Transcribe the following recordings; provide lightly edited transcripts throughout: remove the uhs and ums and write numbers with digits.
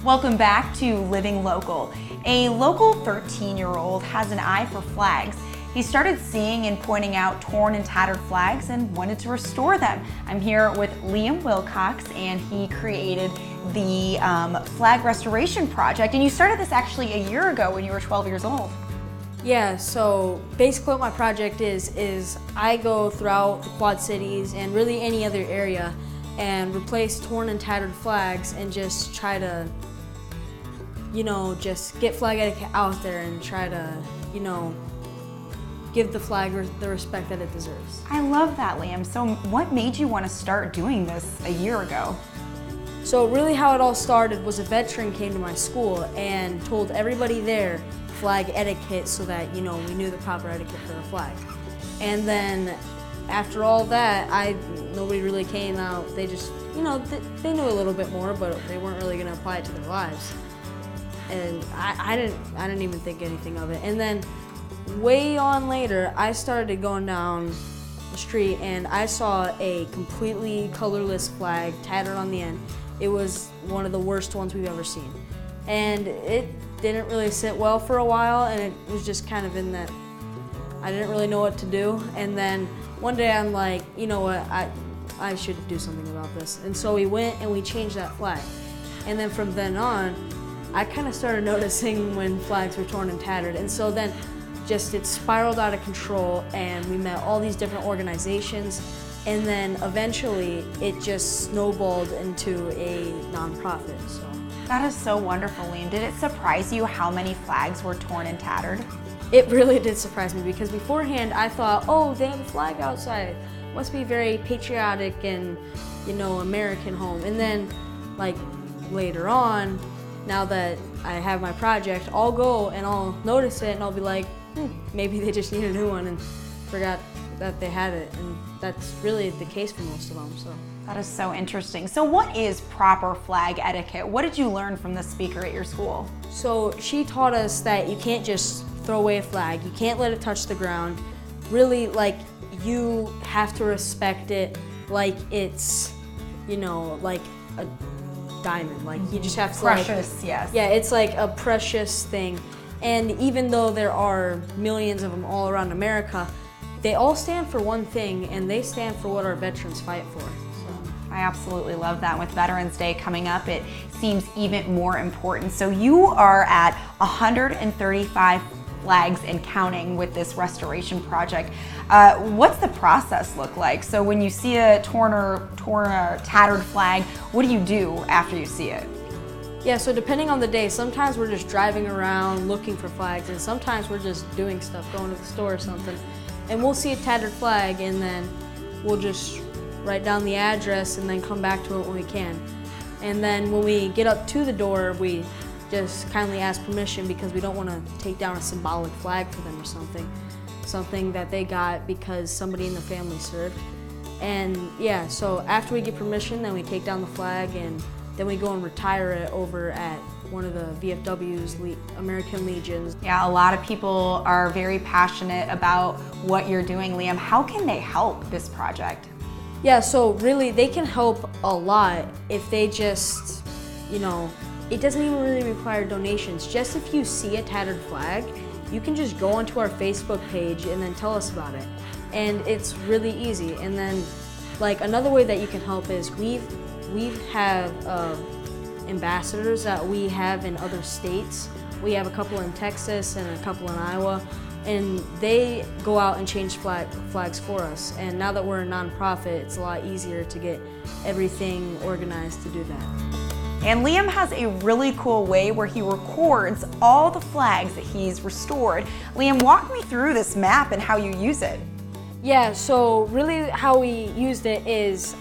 Welcome back to Living Local. A local 13-year-old has an eye for flags. He started seeing and pointing out torn and tattered flags and wanted to restore them. I'm here with Liam Wilcox, and he created the Flag Restoration Project. And you started this actually a year ago when you were 12 years old. Yeah, so basically what my project is I go throughout the Quad Cities and really any other area and replace torn and tattered flags and just try to, just get flag etiquette out there and try to, give the flag the respect that it deserves. I love that, Liam. So what made you want to start doing this a year ago? So really how it all started was a veteran came to my school and told everybody there flag etiquette so that, we knew the proper etiquette for a flag. And then after all that, nobody really came out. They just, they knew a little bit more, but they weren't really gonna apply it to their lives. And I didn't even think anything of it. And then way on later, I started going down the street and I saw a completely colorless flag tattered on the end. It was one of the worst ones we've ever seen. And it didn't really sit well for a while, and it was just kind of in that I didn't really know what to do. And then one day I'm like, you know what, I should do something about this. And so we went and we changed that flag. And then from then on, I kind of started noticing when flags were torn and tattered. And so then it spiraled out of control, and we met all these different organizations. And then eventually it just snowballed into a nonprofit. So. That is so wonderful, Liam. Did it surprise you how many flags were torn and tattered? It really did surprise me, because beforehand I thought, oh, they have a flag outside. Must be very patriotic and, American home. And then, later on, now that I have my project, I'll go and I'll notice it and I'll be like, maybe they just need a new one and forgot that they had it. And that's really the case for most of them. So. That is so interesting. So what is proper flag etiquette? What did you learn from the speaker at your school? So she taught us that you can't just throw away a flag. You can't let it touch the ground. Really, you have to respect it like it's, like a diamond. You just have to precious, yes. Yeah, it's like a precious thing. And even though there are millions of them all around America, they all stand for one thing, and they stand for what our veterans fight for. I absolutely love that. With Veterans Day coming up, it seems even more important. So you are at 135 flags and counting with this restoration project. What's the process look like? So when you see a torn or tattered flag, what do you do after you see it? Yeah, so depending on the day, sometimes we're just driving around looking for flags, and sometimes we're just doing stuff, going to the store or something. And we'll see a tattered flag, and then we'll just write down the address and then come back to it when we can. And then when we get up to the door, we just kindly ask permission, because we don't want to take down a symbolic flag for them or something that they got because somebody in the family served. And yeah, so after we get permission, then we take down the flag, and then we go and retire it over at one of the VFW's American Legions. Yeah, a lot of people are very passionate about what you're doing, Liam. How can they help this project? Yeah, so really they can help a lot if they just, it doesn't even really require donations. Just if you see a tattered flag, you can just go onto our Facebook page and then tell us about it. And it's really easy. And then another way that you can help is we have ambassadors that we have in other states. We have a couple in Texas and a couple in Iowa. And they go out and change flags for us. And now that we're a nonprofit, it's a lot easier to get everything organized to do that. And Liam has a really cool way where he records all the flags that he's restored. Liam, walk me through this map and how you use it. Yeah, so really how we used it is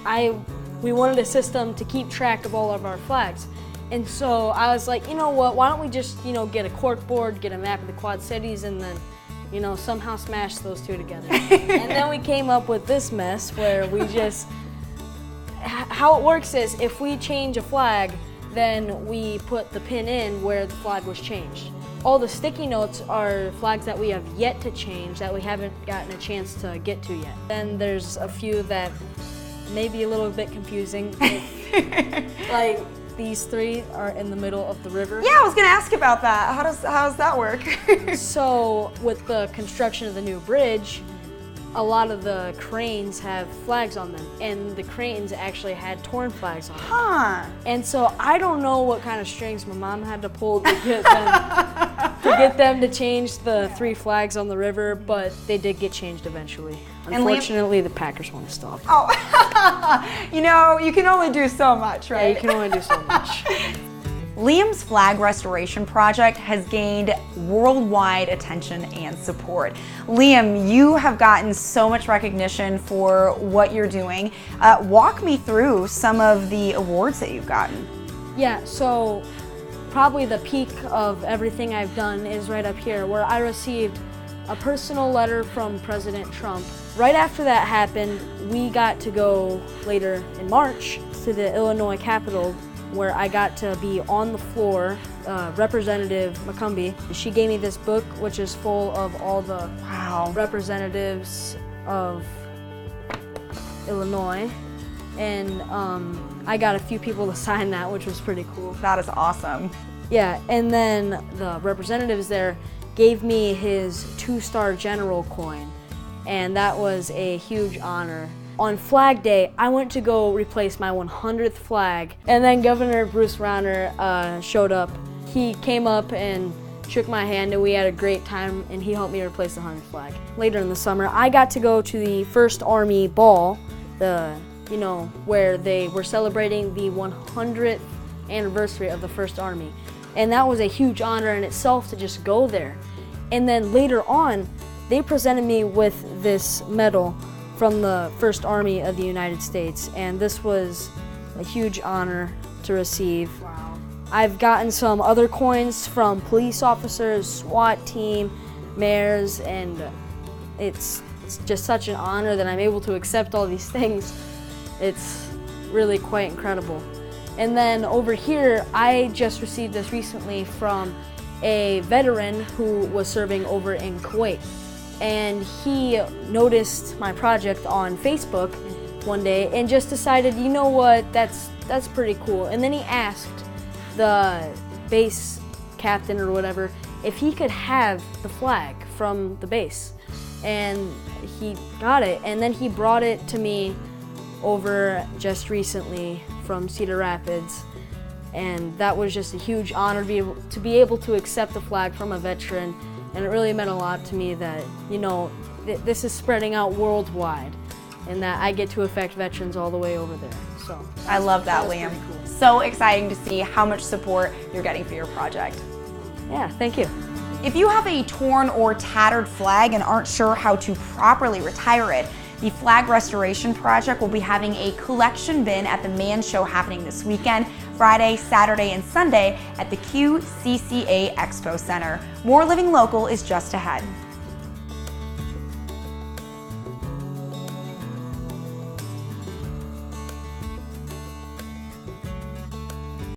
we wanted a system to keep track of all of our flags. And so I was like, you know what, why don't we just, get a cork board, get a map of the Quad Cities, and then somehow smash those two together. And then we came up with this mess where we just, how it works is if we change a flag, then we put the pin in where the flag was changed. All the sticky notes are flags that we have yet to change, that we haven't gotten a chance to get to yet. Then there's a few that may be a little bit confusing. these three are in the middle of the river. Yeah, I was gonna ask about that. How does that work? So with the construction of the new bridge, a lot of the cranes have flags on them, and the cranes actually had torn flags on them. Huh. And so I don't know what kind of strings my mom had to pull to get them to change the three flags on the river, but they did get changed eventually. Unfortunately, the Packers won still. Oh, you know, you can only do so much, right? Yeah, you can only do so much. Liam's flag restoration project has gained worldwide attention and support. Liam, you have gotten so much recognition for what you're doing. Walk me through some of the awards that you've gotten. Yeah, so probably the peak of everything I've done is right up here, where I received a personal letter from President Trump. Right after that happened, we got to go later in March to the Illinois Capitol, where I got to be on the floor. Representative McCumbee, she gave me this book, which is full of all the representatives of Illinois, and I got a few people to sign that, which was pretty cool. That is awesome. Yeah, and then the representatives there gave me his 2-star general coin, and that was a huge honor. On Flag Day, I went to go replace my 100th flag, and then Governor Bruce Rauner showed up. He came up and shook my hand, and we had a great time, and he helped me replace the 100th flag. Later in the summer, I got to go to the First Army Ball, where they were celebrating the 100th anniversary of the First Army. And that was a huge honor in itself to just go there. And then later on, they presented me with this medal from the First Army of the United States, and this was a huge honor to receive. Wow. I've gotten some other coins from police officers, SWAT team, mayors, and it's just such an honor that I'm able to accept all these things. It's really quite incredible. And then over here, I just received this recently from a veteran who was serving over in Kuwait. And he noticed my project on Facebook one day and just decided, you know what, that's pretty cool. And then he asked the base captain or whatever if he could have the flag from the base. And he got it, and then he brought it to me over just recently from Cedar Rapids. And that was just a huge honor to be able to accept the flag from a veteran. And it really meant a lot to me that, this is spreading out worldwide and that I get to affect veterans all the way over there. So I love that, Liam. Cool. So exciting to see how much support you're getting for your project. Yeah, thank you. If you have a torn or tattered flag and aren't sure how to properly retire it, the Flag Restoration Project will be having a collection bin at the Man Show happening this weekend, Friday, Saturday, and Sunday at the QCCA Expo Center. More Living Local is just ahead.